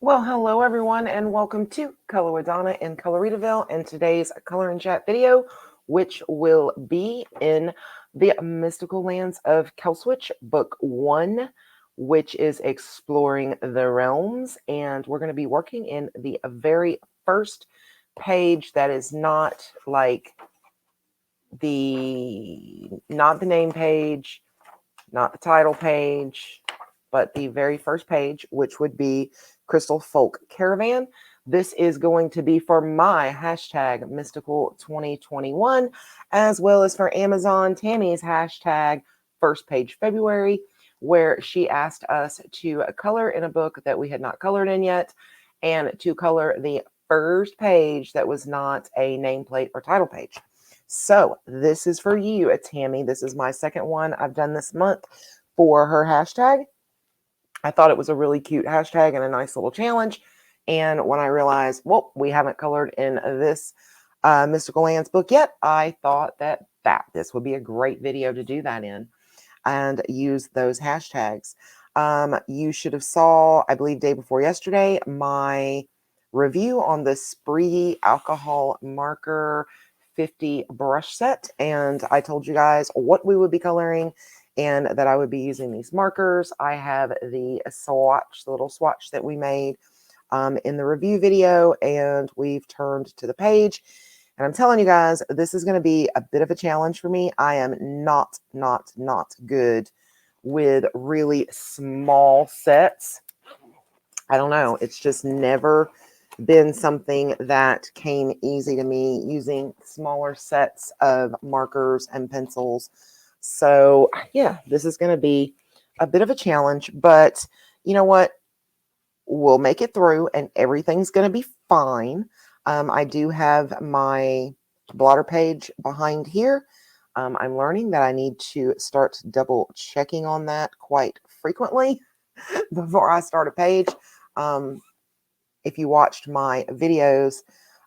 Well, hello everyone, and welcome to Color with Donna in Coloritaville and today's Color and Chat video, which will be in the Mystical Lands of Kelswych, Book 1, which is exploring the realms. And we're going to be working in the very first page that is not like not the name page, not the title page, but the very first page, which would be Crystalfolke Caravan. This is going to be for my hashtag Mystical 2021, as well as for Amazon Tammy's hashtag First Page February, where she asked us to color in a book that we had not colored in yet, and to color the first page that was not a nameplate or title page. So this is for you, Tammy. This is my second one I've done this month for her hashtag. I thought it was a really cute hashtag and a nice little challenge. And when I realized, well, we haven't colored in this Mystical Lands book yet, I thought that this would be a great video to do that in and use those hashtags. You should have saw, I believe, day before yesterday, my review on the Spreey alcohol marker 50 brush set. And I told you guys what we would be coloring and that I would be using these markers. I have the swatch, the little swatch that we made in the review video, and we've turned to the page. And I'm telling you guys, this is going to be a bit of a challenge for me. I am not good with really small sets. I don't know. It's just never been something that came easy to me using smaller sets of markers and pencils. So yeah, this is going to be a bit of a challenge, but you know what? We'll make it through and everything's going to be fine. I do have my blotter page behind here. I'm learning that I need to start double checking on that quite frequently before I start a page. If you watched my videos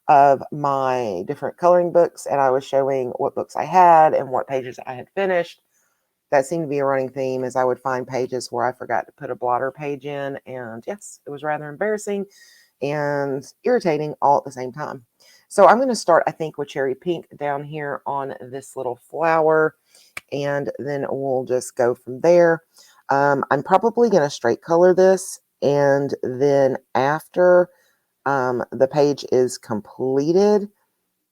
of my different coloring books and I was showing what books I had and what pages I had finished, that seemed to be a running theme, as I would find pages where I forgot to put a blotter page in. And yes, it was rather embarrassing and irritating all at the same time. So I'm going to start, I think, with Cherry Pink down here on this little flower. And then we'll just go from there. I'm probably going to straight color this. And then after the page is completed,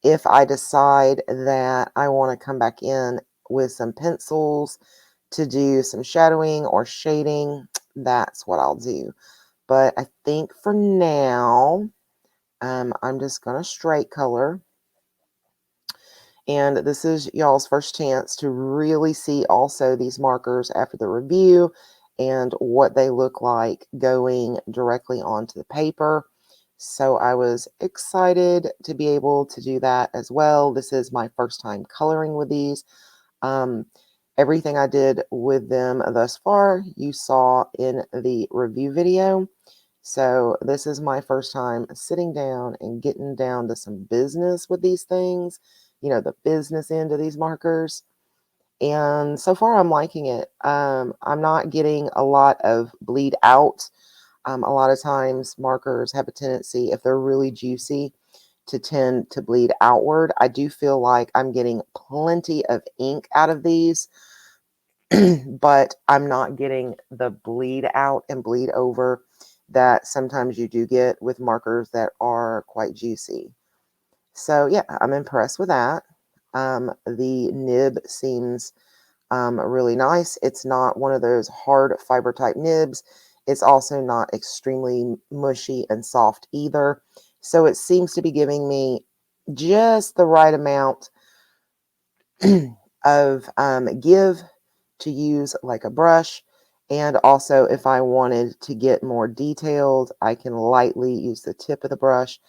if I decide that I want to come back in with some pencils to do some shadowing or shading, that's what I'll do. But I think for now, I'm just going to straight color. And this is y'all's first chance to really see also these markers after the review and what they look like going directly onto the paper. So I was excited to be able to do that as well. This is my first time coloring with these. Everything I did with them thus far, you saw in the review video. So this is my first time sitting down and getting down to some business with these things, you know, the business end of these markers. And so far I'm liking it. I'm not getting a lot of bleed out. A lot of times markers have a tendency, if they're really juicy, to tend to bleed outward. I do feel like I'm getting plenty of ink out of these, but I'm not getting the bleed out and bleed over that sometimes you do get with markers that are quite juicy. So yeah, I'm impressed with that. The nib seems really nice. It's not one of those hard fiber type nibs. It's also not extremely mushy and soft either. So it seems to be giving me just the right amount of give to use like a brush. And also, if I wanted to get more detailed, I can lightly use the tip of the brush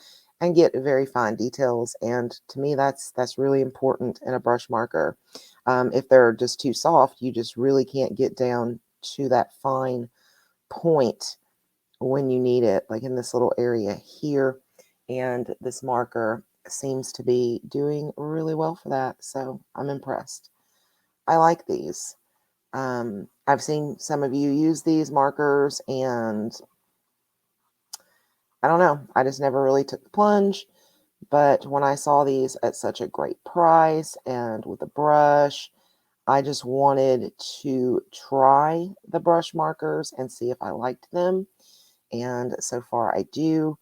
and get very fine details. And to me, that's really important in a brush marker. If they're just too soft, you just really can't get down to that fine point when you need it, like in this little area here. And this marker seems to be doing really well for that. So I'm impressed. I like these. I've seen some of you use these markers, and I don't know. I just never really took the plunge. But when I saw these at such a great price and with a brush, I just wanted to try the brush markers and see if I liked them. And so far I do.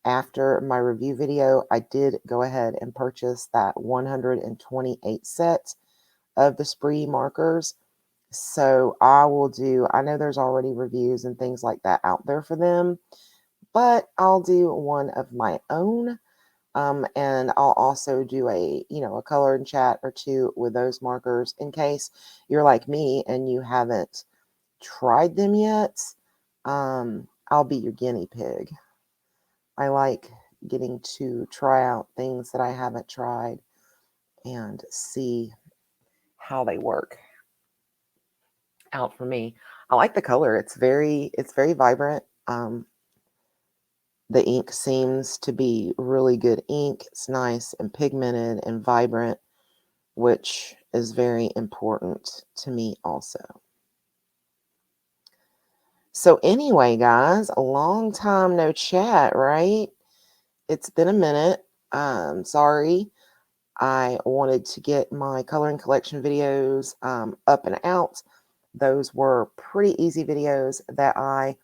After my review video, I did go ahead and purchase that 128 set of the Spreey markers. So I know there's already reviews and things like that out there for them, but I'll do one of my own. And I'll also do a color and chat or two with those markers in case you're like me and you haven't tried them yet. I'll be your guinea pig. I like getting to try out things that I haven't tried and see how they work out for me. I like the color. It's very vibrant. The ink seems to be really good ink. It's nice and pigmented and vibrant, which is very important to me also. So anyway, guys, a long time no chat, right? It's been a minute. Sorry. I wanted to get my coloring collection videos up and out. Those were pretty easy videos that I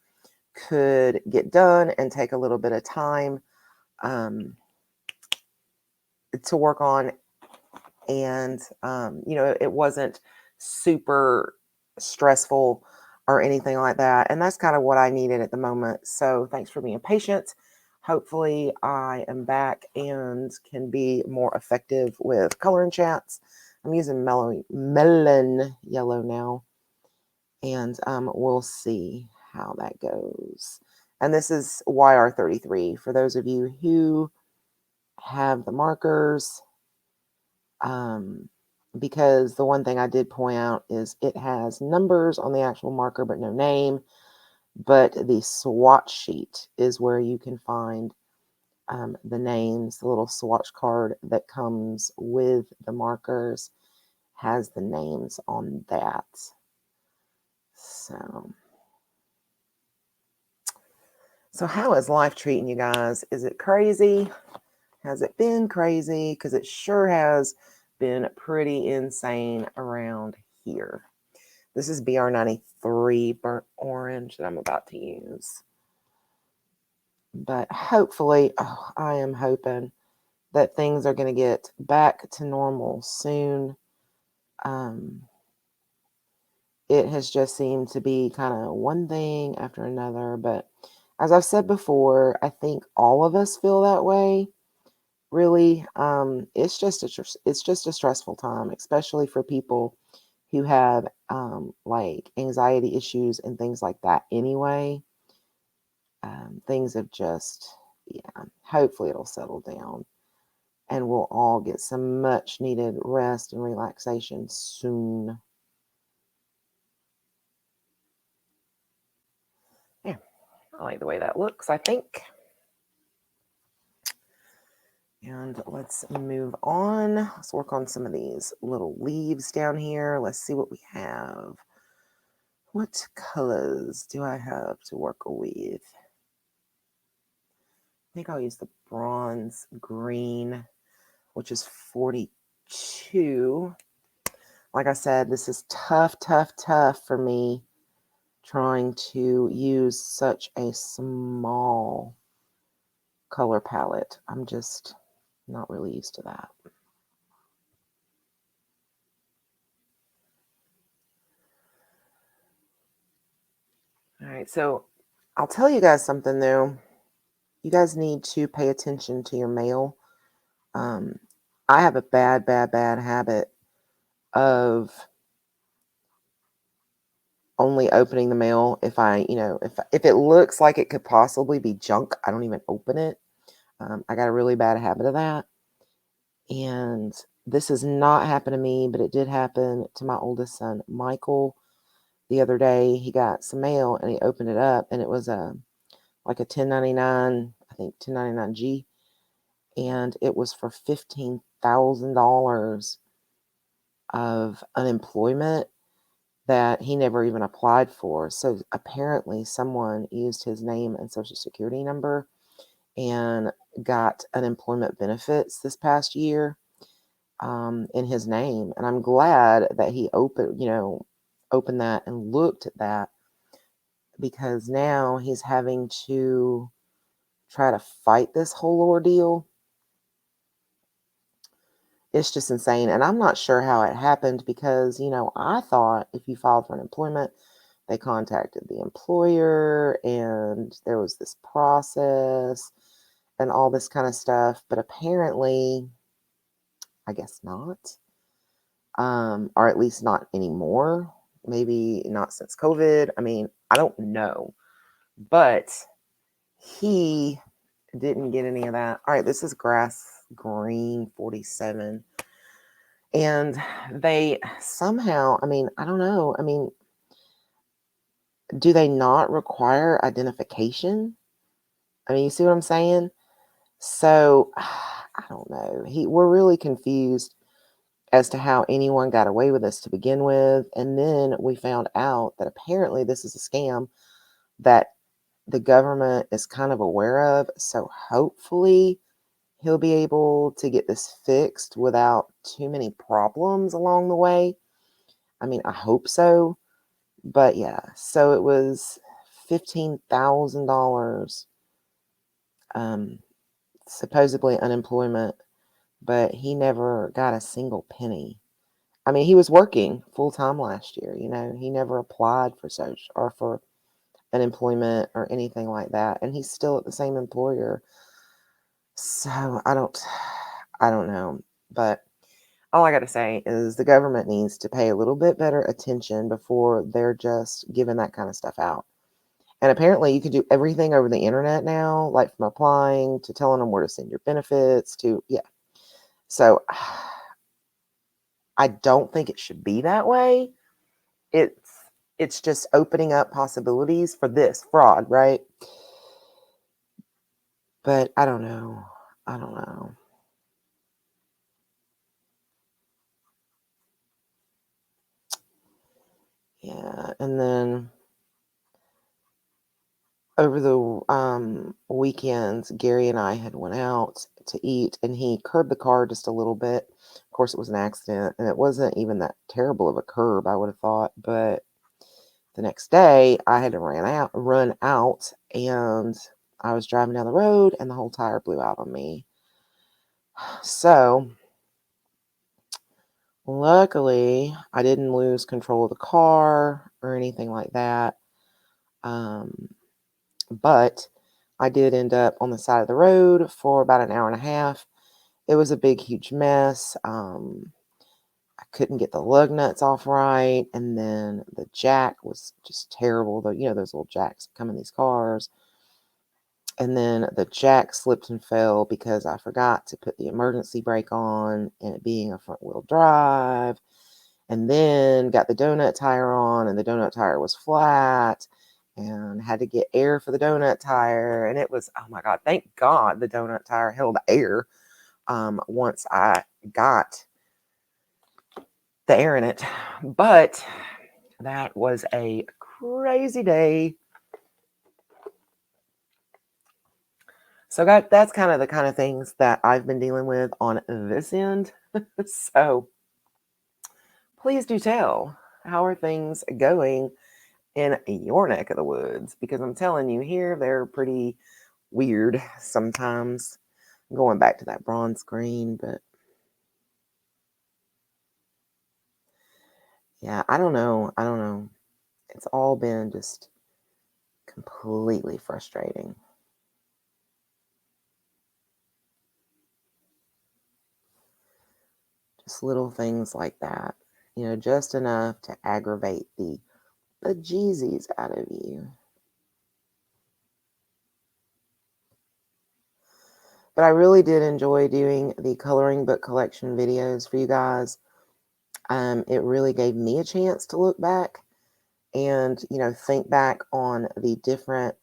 could get done and take a little bit of time to work on. And, it wasn't super stressful or anything like that. And that's kind of what I needed at the moment. So thanks for being patient. Hopefully I am back and can be more effective with coloring chats. I'm using melon yellow now. And we'll see how that goes. And this is YR33 for those of you who have the markers. Because the one thing I did point out is it has numbers on the actual marker, but no name. But the swatch sheet is where you can find the names. The little swatch card that comes with the markers has the names on that. So how is life treating you guys? Is it crazy? Has it been crazy? Because it sure has been pretty insane around here. This is BR93 burnt orange that I'm about to use. But hopefully, I am hoping that things are going to get back to normal soon. It has just seemed to be kind of one thing after another. But as I've said before, I think all of us feel that way. Really, it's just a stressful time, especially for people who have like anxiety issues and things like that anyway. Things have just, hopefully it'll settle down and we'll all get some much needed rest and relaxation soon. Yeah, I like the way that looks, I think. And let's move on. Let's work on some of these little leaves down here. Let's see what we have. What colors do I have to work with? I think I'll use the bronze green, which is 42. Like I said, this is tough for me trying to use such a small color palette. I'm just not really used to that. All right, so I'll tell you guys something though. You guys need to pay attention to your mail. I have a bad habit of only opening the mail if if it looks like it could possibly be junk, I don't even open it. I got a really bad habit of that. And this has not happened to me, but it did happen to my oldest son, Michael. The other day, he got some mail and he opened it up and it was like a 1099, I think 1099G. And it was for $15,000 of unemployment that he never even applied for. So apparently someone used his name and social security number and got unemployment benefits this past year in his name. And I'm glad that he opened that and looked at that, because now he's having to try to fight this whole ordeal. It's just insane. And I'm not sure how it happened, because, I thought if you filed for unemployment, they contacted the employer and there was this process and all this kind of stuff. But apparently, I guess not. Or at least not anymore. Maybe not since COVID. I mean, I don't know. But he didn't get any of that. All right, this is Grass Green 47. And they somehow, I mean, I don't know. I mean, do they not require identification? I mean, you see what I'm saying? So, I don't know. We're really confused as to how anyone got away with this to begin with. And then we found out that apparently this is a scam that the government is kind of aware of. So hopefully he'll be able to get this fixed without too many problems along the way. I mean, I hope so. But yeah, so it was $15,000 supposedly unemployment, but he never got a single penny. I mean, he was working full time last year. He never applied for social or for unemployment or anything like that, and he's still at the same employer. So I don't know, but all I got to say is the government needs to pay a little bit better attention before they're just giving that kind of stuff out. And apparently you can do everything over the internet now, like from applying to telling them where to send your benefits to, yeah. So I don't think it should be that way. It's just opening up possibilities for this fraud, right? But I don't know. Yeah, and then over the weekends, Gary and I had went out to eat, and he curbed the car just a little bit. Of course, it was an accident, and it wasn't even that terrible of a curb, I would have thought. But the next day, I had to run out, and I was driving down the road, and the whole tire blew out on me. So, luckily, I didn't lose control of the car or anything like that. But I did end up on the side of the road for about an hour and a half. It was a big, huge mess. I couldn't get the lug nuts off right, and then the jack was just terrible. Those little jacks that come in these cars. And then the jack slipped and fell because I forgot to put the emergency brake on, and it being a front wheel drive. And then got the donut tire on, and the donut tire was flat, and had to get air for the donut tire. And it was, oh my God, thank God the donut tire held air once I got the air in it. But that was a crazy day. So that's kind of things that I've been dealing with on this end. So please do tell, how are things going in your neck of the woods? Because I'm telling you, here they're pretty weird sometimes. Going back to that bronze screen, but yeah, I don't know. It's all been just completely frustrating. Just little things like that, just enough to aggravate the bejeezies out of you. But I really did enjoy doing the coloring book collection videos for you guys. It really gave me a chance to look back and, think back on the different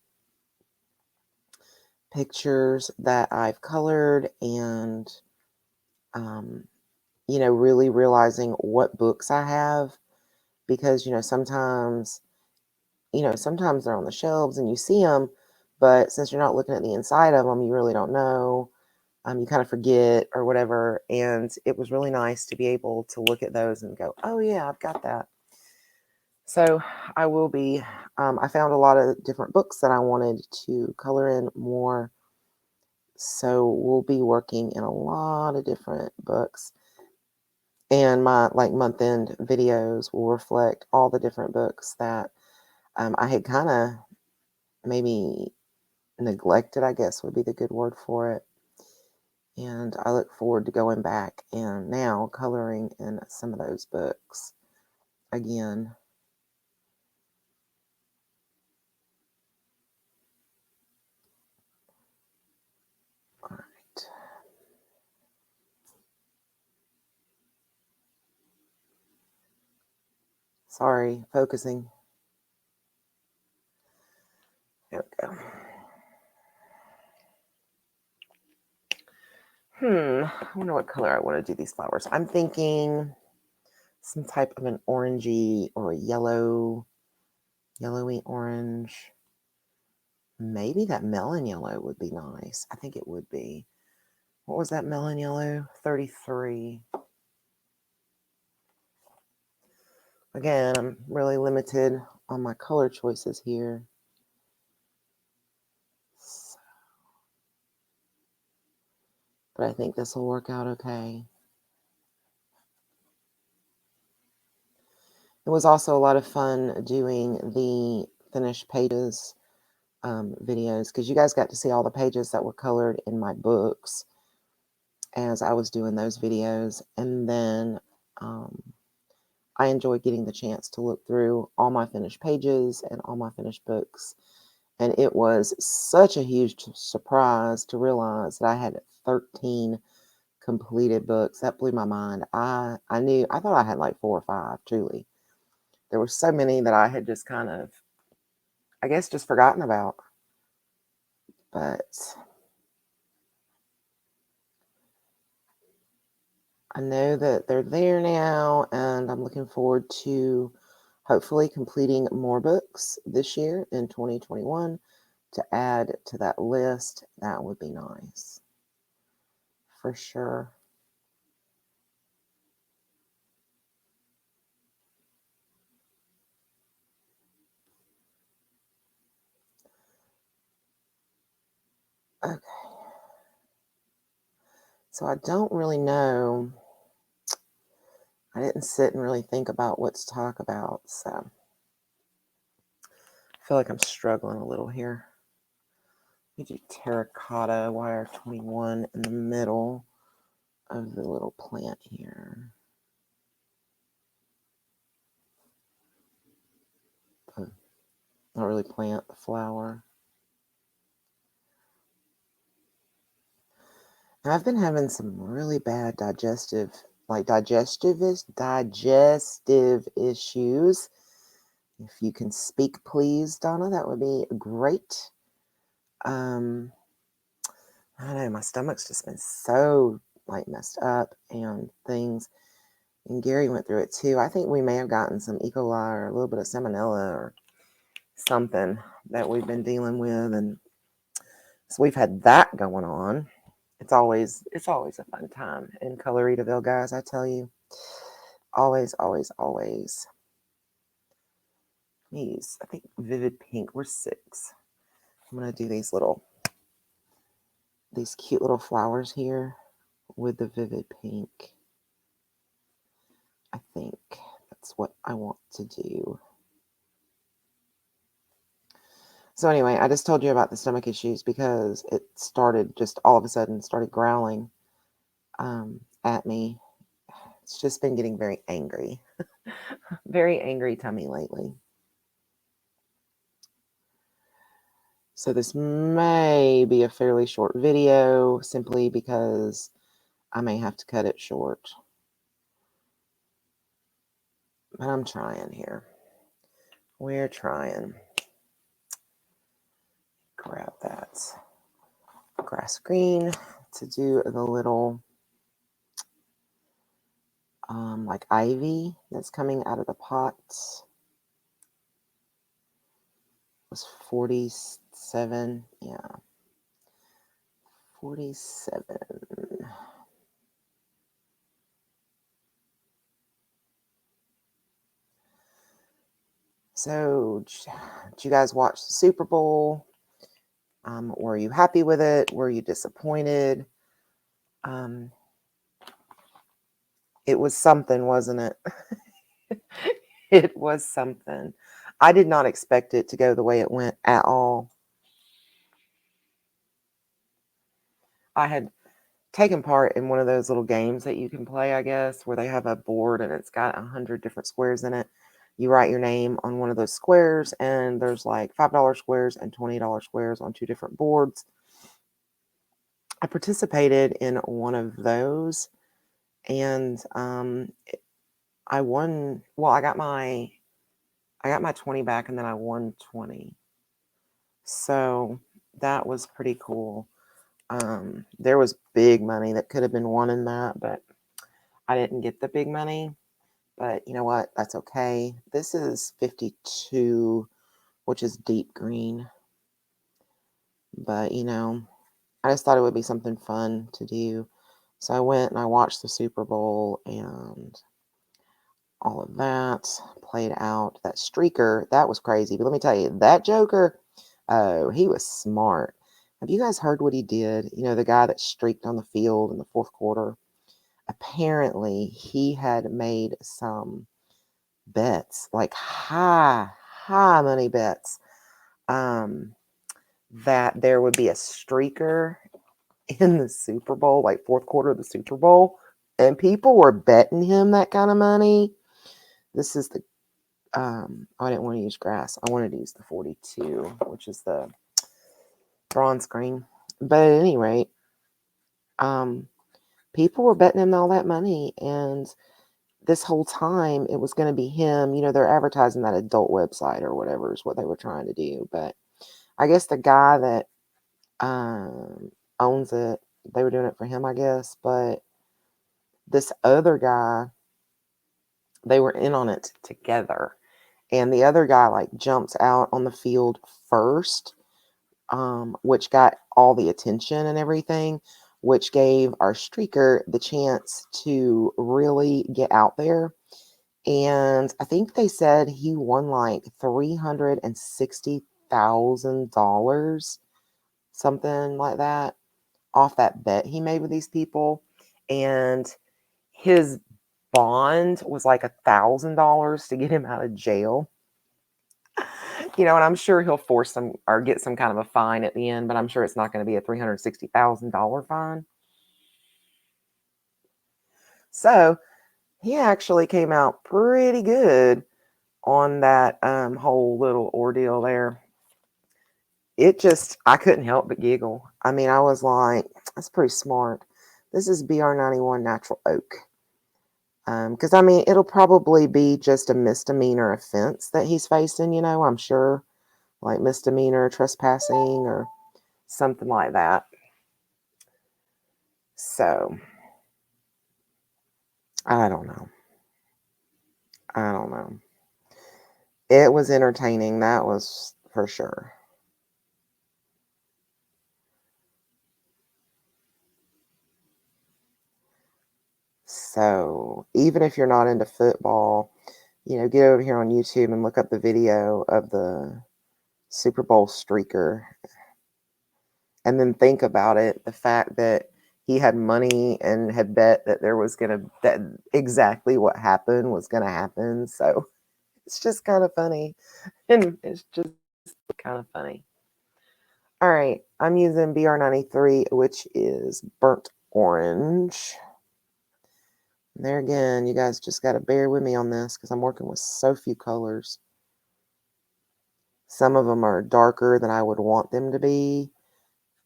pictures that I've colored, and, really realizing what books I have, because, sometimes they're on the shelves and you see them, But since you're not looking at the inside of them, you really don't know. You kind of forget or whatever. And it was really nice to be able to look at those and go, oh yeah, I've got that. So I will be, I found a lot of different books that I wanted to color in more. So we'll be working in a lot of different books. And my like month end videos will reflect all the different books that I had kind of maybe neglected, I guess would be the good word for it. And I look forward to going back and now coloring in some of those books again. All right. Sorry, focusing. There we go. I wonder what color I want to do these flowers. I'm thinking some type of an orangey or a yellowy orange. Maybe that melon yellow would be nice. I think it would be. What was that melon yellow? 33. Again, I'm really limited on my color choices here. So, but I think this will work out okay. It was also a lot of fun doing the finished pages videos because you guys got to see all the pages that were colored in my books as I was doing those videos. And then I enjoyed getting the chance to look through all my finished pages and all my finished books. And it was such a huge surprise to realize that I had 13 completed books. That blew my mind. I thought I had like 4 or 5, truly. There were so many that I had just kind of, I guess, just forgotten about. But I know that they're there now, and I'm looking forward to hopefully completing more books this year in 2021 to add to that list. That would be nice. For sure. Okay. So I don't really know. I didn't sit and really think about what to talk about, so I feel like I'm struggling a little here. We do terracotta wire 21 in the middle of the little plant here. Not really plant, the flower. And I've been having some really bad digestive issues. If you can speak, please, Donna, that would be great. I don't know, my stomach's just been so like messed up and things. And Gary went through it too. I think we may have gotten some E. coli or a little bit of salmonella or something that we've been dealing with, and so we've had that going on. It's always a fun time in Coloritaville, guys. I tell you, always. These, I think, vivid pink. We're 6. I'm gonna do these cute little flowers here with the vivid pink. I think that's what I want to do. So anyway, I just told you about the stomach issues because it started just all of a sudden started growling at me. It's just been getting very angry. Very angry tummy lately. So this may be a fairly short video simply because I may have to cut it short. But I'm trying here. We're trying. Grab that grass green to do the little like ivy that's coming out of the pot. It was 46 7, yeah. 47. So, did you guys watch the Super Bowl? Were you happy with it? Were you disappointed? It was something, wasn't it? It was something. I did not expect it to go the way it went at all. I had taken part in one of those little games that you can play, I guess, where they have a board and it's got 100 different squares in it. You write your name on one of those squares, and there's like $5 squares and $20 squares on 2 different boards. I participated in one of those, and I won. Well, I got my 20 back, and then I won 20. So that was pretty cool. There was big money that could have been won in that, but I didn't get the big money. But you know what? That's okay. This is 52, which is deep green. But, I just thought it would be something fun to do. So I went and I watched the Super Bowl and all of that played out. That streaker, that was crazy. But let me tell you, that Joker, oh, he was smart. Have you guys heard what he did? The guy that streaked on the field in the 4th quarter. Apparently, he had made some bets, like high money bets, that there would be a streaker in the Super Bowl, like 4th quarter of the Super Bowl, and people were betting him that kind of money. This is the I didn't want to use grass. I wanted to use the 42, which is the bronze green. But at any rate, people were betting him all that money, and this whole time it was going to be him. They're advertising that adult website or whatever is what they were trying to do. But I guess the guy that owns it, they were doing it for him, I guess. But this other guy, they were in on it together. And the other guy like jumps out on the field first, which got all the attention and everything, which gave our streaker the chance to really get out there. And I think they said he won like $360,000, something like that, off that bet he made with these people. And his bond was like $1,000 to get him out of jail. And I'm sure he'll force some or get some kind of a fine at the end, but I'm sure it's not going to be a $360,000 fine. So he actually came out pretty good on that whole little ordeal there. I couldn't help but giggle. I mean, I was like, that's pretty smart. This is BR91 Natural Oak. Because, I mean, it'll probably be just a misdemeanor offense that he's facing, I'm sure. Like misdemeanor trespassing or something like that. So, I don't know. It was entertaining. That was for sure. So, even if you're not into football, get over here on YouTube and look up the video of the Super Bowl streaker. And then think about it, the fact that he had money and had bet that that exactly what happened was gonna happen. So it's just kind of funny. And it's just kind of funny. All right, I'm using BR93, which is burnt orange. And there again, you guys just got to bear with me on this because I'm working with so few colors. Some of them are darker than I would want them to be,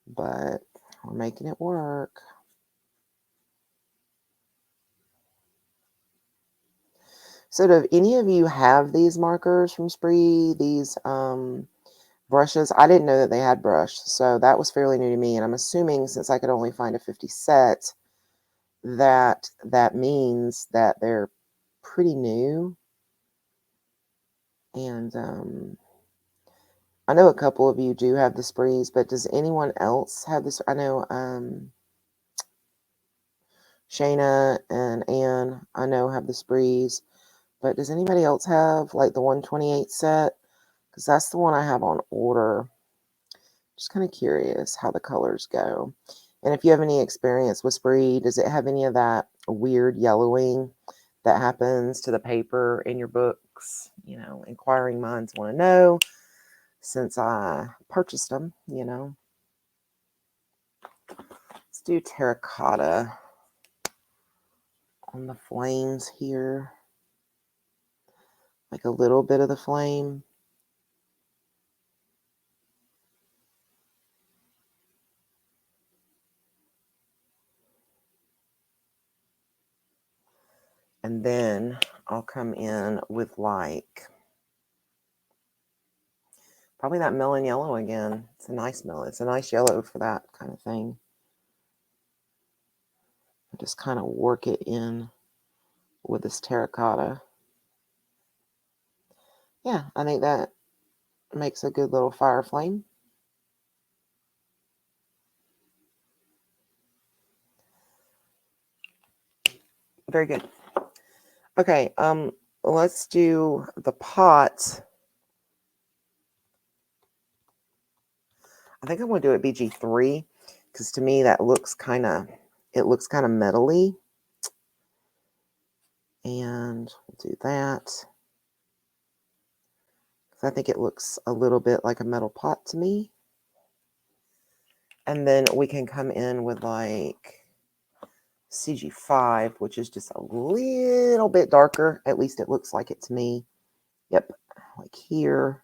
but we're making it work. So do any of you have these markers from Spreey, these brushes? I didn't know that they had brush, so that was fairly new to me. And I'm assuming since I could only find a 50 set, that means that they're pretty new. And I know a couple of you do have the Spreeys, but does anyone else have this? I know Shayna and Ann, I know, have the Spreeys, but does anybody else have like the 128 set? Because that's the one I have on order. Just kind of curious how the colors go. And if you have any experience with Spreey, does it have any of that weird yellowing that happens to the paper in your books? You know, inquiring minds want to know since I purchased them, you know. Let's do terracotta on the flames here. Like a little bit of the flame. And then I'll come in with like probably that melon yellow again. It's a nice melon. It's a nice yellow for that kind of thing. I just kind of work it in with this terracotta. Yeah, I think that makes a good little fire flame. Very good. Okay, let's do the pot. I think I'm going to do it BG3 because to me that looks kind of, it looks kind of metally. And we'll do that. I think it looks a little bit like a metal pot to me. And then we can come in with like CG5, which is just a little bit darker. At least it looks like it to me. Yep, like here.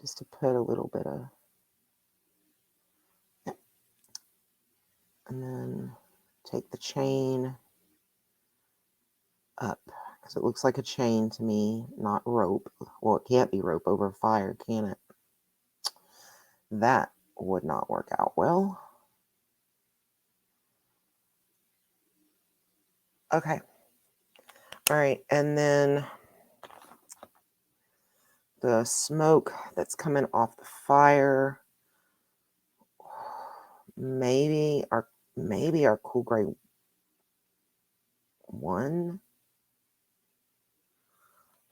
Just to put a little bit of... Yep. And then take the chain up. Because it looks like a chain to me, not rope. Well, it can't be rope over fire, can it? That would not work out well. Okay. All right, and then the smoke that's coming off the fire. Maybe our cool gray 1.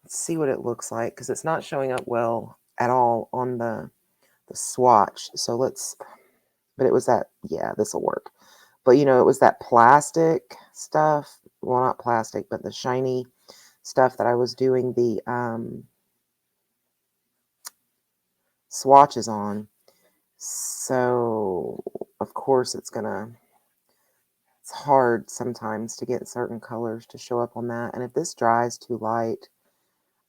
Let's see what it looks like because it's not showing up well at all on the swatch. So let's, but it was that, yeah, this will work. But you know, it was that plastic stuff. Well, not plastic, but the shiny stuff that I was doing the swatches on. So of course it's hard sometimes to get certain colors to show up on that. And if this dries too light,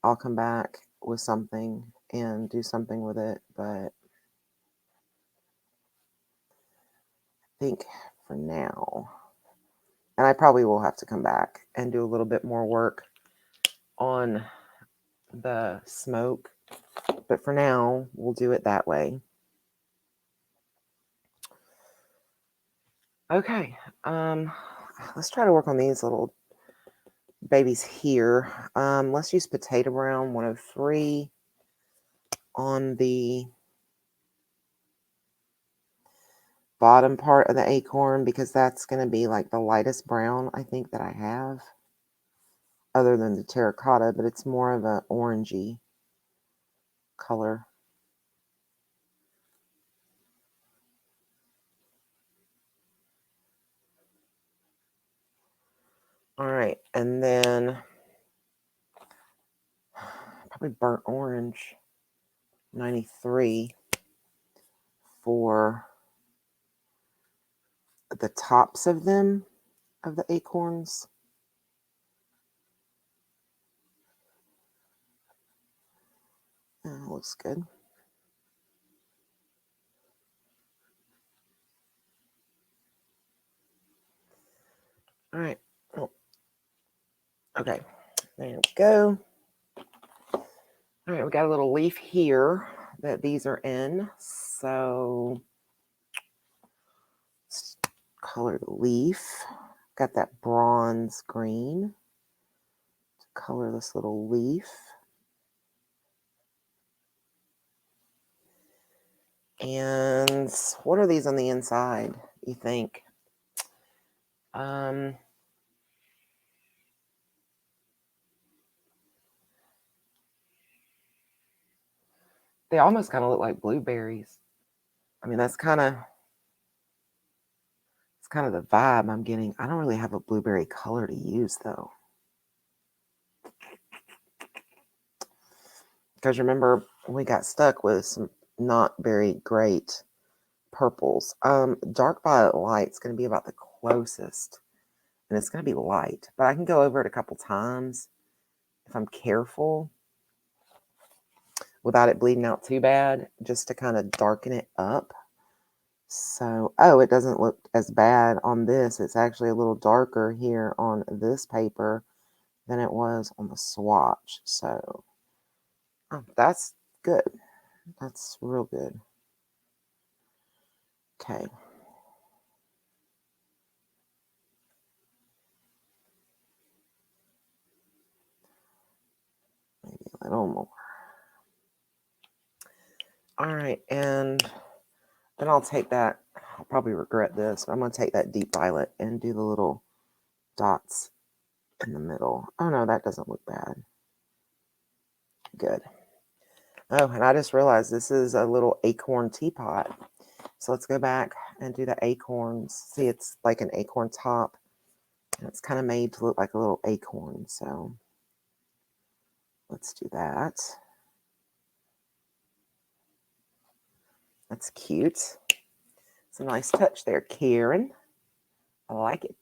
I'll come back with something and do something with it. But I think for now, and I probably will have to come back and do a little bit more work on the smoke. But for now, we'll do it that way. Okay, let's try to work on these little babies here. Let's use Potato Brown 103 on the bottom part of the acorn because that's going to be like the lightest brown I think that I have, other than the terracotta, but it's more of an orangey color. All right, and then probably burnt orange 93 for the tops of them, of the acorns. Looks good. All right. Oh. Okay, there we go. All right, we got a little leaf here that these are in. So let's color the leaf. Got that bronze green to color this little leaf. And what are these on the inside, you think? They almost kind of look like blueberries. I mean, it's kind of the vibe I'm getting. I don't really have a blueberry color to use though. Because remember, we got stuck with some not very great purples. Dark violet light's going to be about the closest. And it's going to be light. But I can go over it a couple times if I'm careful without it bleeding out too bad, just to kind of darken it up. So, oh, it doesn't look as bad on this. It's actually a little darker here on this paper than it was on the swatch. So, oh, that's good. That's real good. Okay. Maybe a little more. All right, and then I'll take that. I'll probably regret this, but I'm going to take that deep violet and do the little dots in the middle. Oh, no, that doesn't look bad. Good. Oh, and I just realized this is a little acorn teapot. So let's go back and do the acorns. See, it's like an acorn top. And it's kind of made to look like a little acorn. So let's do that. That's cute. It's a nice touch there, Karen. I like it.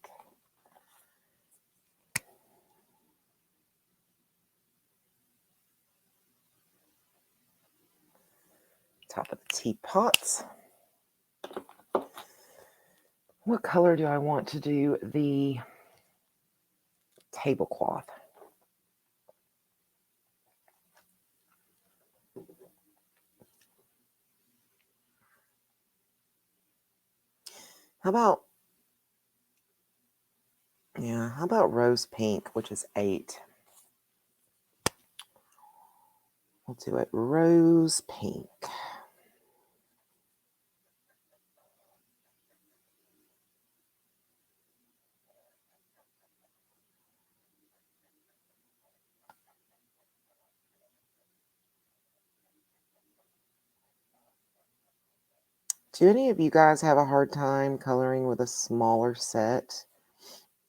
Top of the teapot. What color do I want to do the tablecloth? How about rose pink, which is 8? We'll do it rose pink. Do any of you guys have a hard time coloring with a smaller set?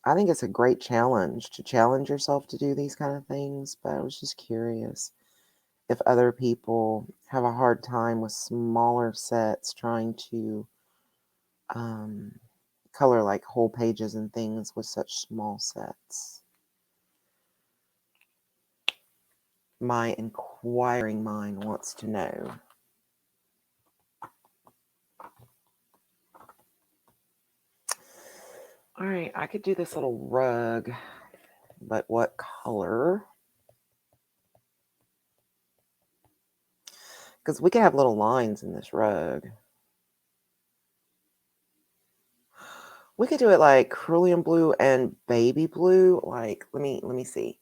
I think it's a great challenge to challenge yourself to do these kind of things, but I was just curious if other people have a hard time with smaller sets trying to color like whole pages and things with such small sets. My inquiring mind wants to know. All right, I could do this little rug, but what color? Because we could have little lines in this rug. We could do it like cerulean blue and baby blue. Like, let me see.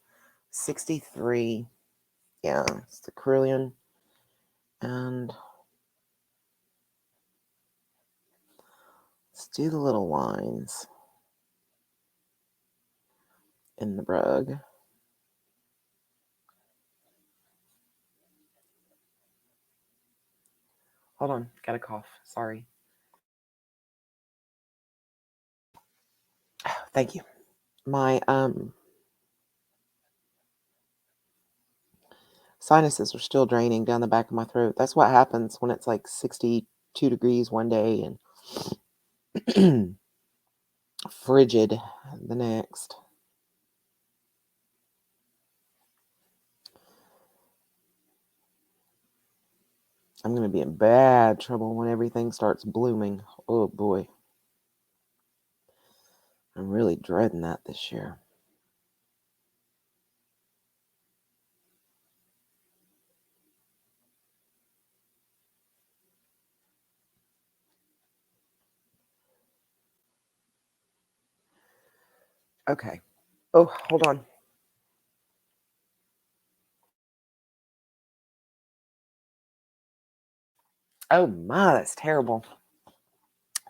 63. Yeah, it's the cerulean. And let's do the little lines in the rug. Hold on, got a cough. Sorry. Thank you. My sinuses are still draining down the back of my throat. That's what happens when it's like 62 degrees one day and frigid the next. I'm going to be in bad trouble when everything starts blooming. Oh boy. I'm really dreading that this year. Okay. Oh, hold on. Oh my, that's terrible.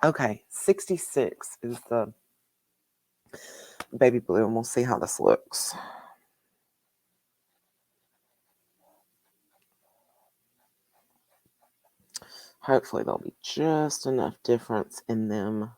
Okay, 66 is the baby blue, and we'll see how this looks. Hopefully there'll be just enough difference in them.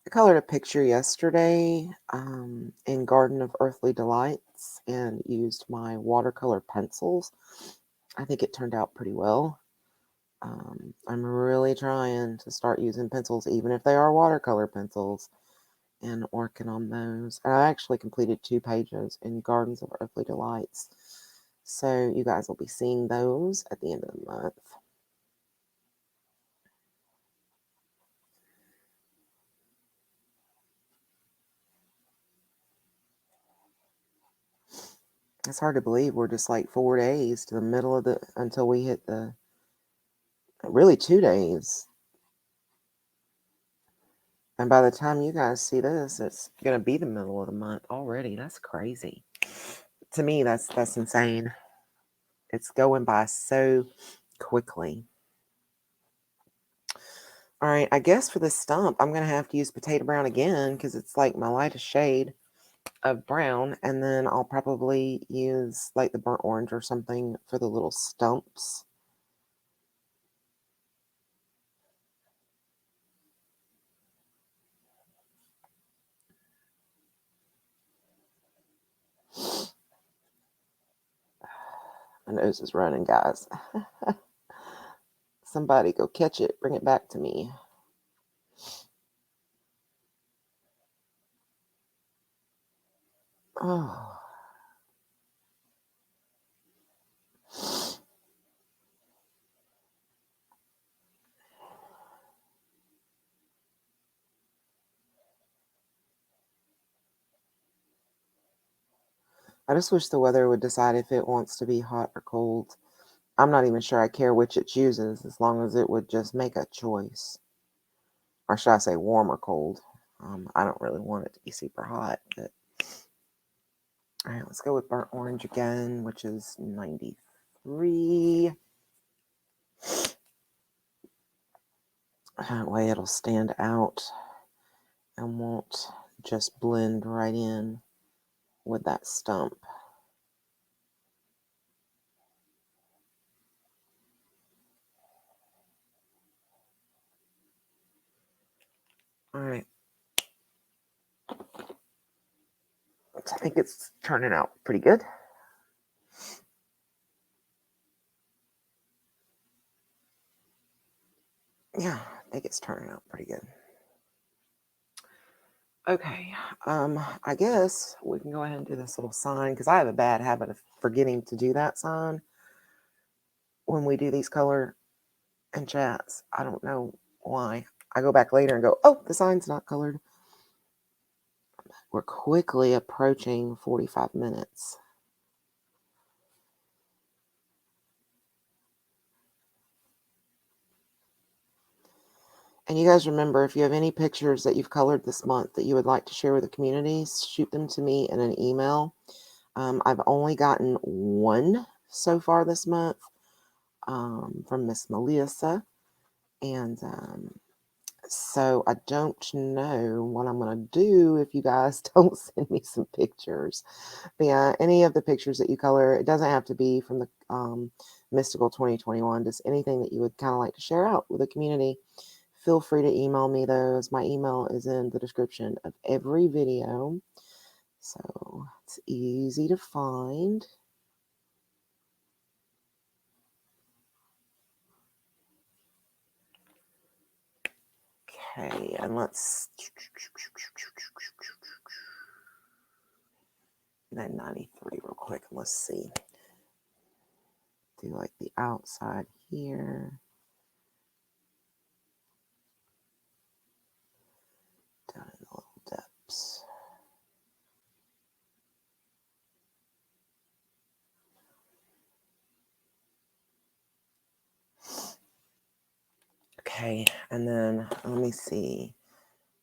I colored a picture yesterday in Garden of Earthly Delights and used my watercolor pencils. I think it turned out pretty well. I'm really trying to start using pencils, even if they are watercolor pencils, and working on those. And I actually completed 2 pages in Gardens of Earthly Delights. So you guys will be seeing those at the end of the month. It's hard to believe we're just like 4 days to the middle of until we hit really 2 days. And by the time you guys see this, it's going to be the middle of the month already. That's crazy. To me, that's insane. It's going by so quickly. All right, I guess for this stump, I'm going to have to use potato brown again because it's like my lightest shade of brown. And then I'll probably use like the burnt orange or something for the little stumps. My nose is running, guys. Somebody go catch it. Bring it back to me. Oh. I just wish the weather would decide if it wants to be hot or cold. I'm not even sure I care which it chooses, as long as it would just make a choice. Or should I say warm or cold? I don't really want it to be super hot. But... All right, let's go with burnt orange again, which is 93. That way it'll stand out and won't just blend right in with that stump. All right. I think it's turning out pretty good. Yeah, I think it's turning out pretty good. Okay, I guess we can go ahead and do this little sign because I have a bad habit of forgetting to do that sign when we do these color and chats. I don't know why. I go back later and go, oh, the sign's not colored. We're quickly approaching 45 minutes. And you guys remember, if you have any pictures that you've colored this month that you would like to share with the community, shoot them to me in an email. I've only gotten one so far this month from Miss Melissa. And so I don't know what I'm going to do if you guys don't send me some pictures. But yeah, any of the pictures that you color, it doesn't have to be from the Mystical 2021, just anything that you would kind of like to share out with the community. Feel free to email me those. My email is in the description of every video. So it's easy to find. Okay, and let's that 93 real quick. Let's see. Do like the outside here. Down in the little depths. Okay, and then let me see.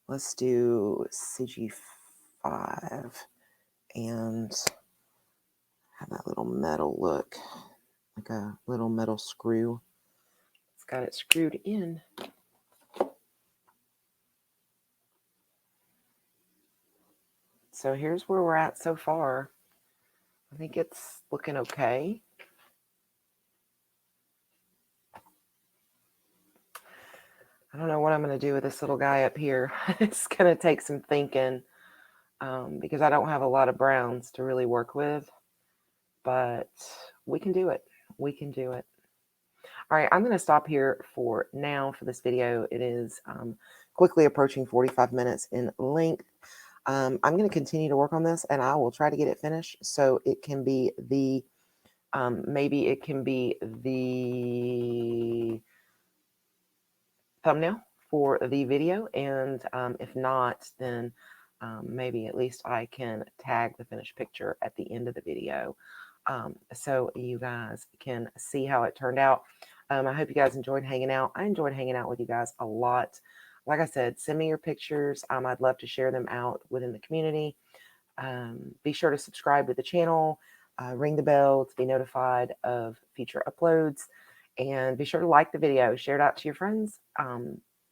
Let's do CG5 and have that little metal look, like a little metal screw. It's got it screwed in. So here's where we're at so far. I think it's looking okay. I don't know what I'm going to do with this little guy up here. It's going to take some thinking because I don't have a lot of browns to really work with. But we can do it. We can do it. All right, I'm going to stop here for now for this video. It is quickly approaching 45 minutes in length. I'm going to continue to work on this, and I will try to get it finished so it can be the maybe it can be the thumbnail for the video, and if not, then maybe at least I can tag the finished picture at the end of the video so you guys can see how it turned out. I hope you guys enjoyed hanging out. I enjoyed hanging out with you guys a lot. Like I said, send me your pictures. I'd love to share them out within the community. Be sure to subscribe to the channel, ring the bell to be notified of future uploads, and be sure to like the video, share it out to your friends.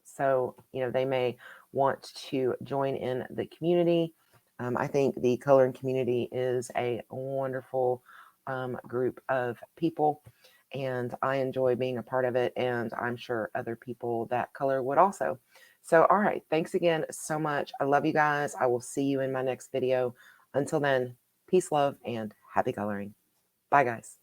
So, you know, they may want to join in the community. I think the coloring community is a wonderful group of people, and I enjoy being a part of it, and I'm sure other people that color would also. So, all right, thanks again so much. I love you guys. I will see you in my next video. Until then, peace, love, and happy coloring. Bye, guys.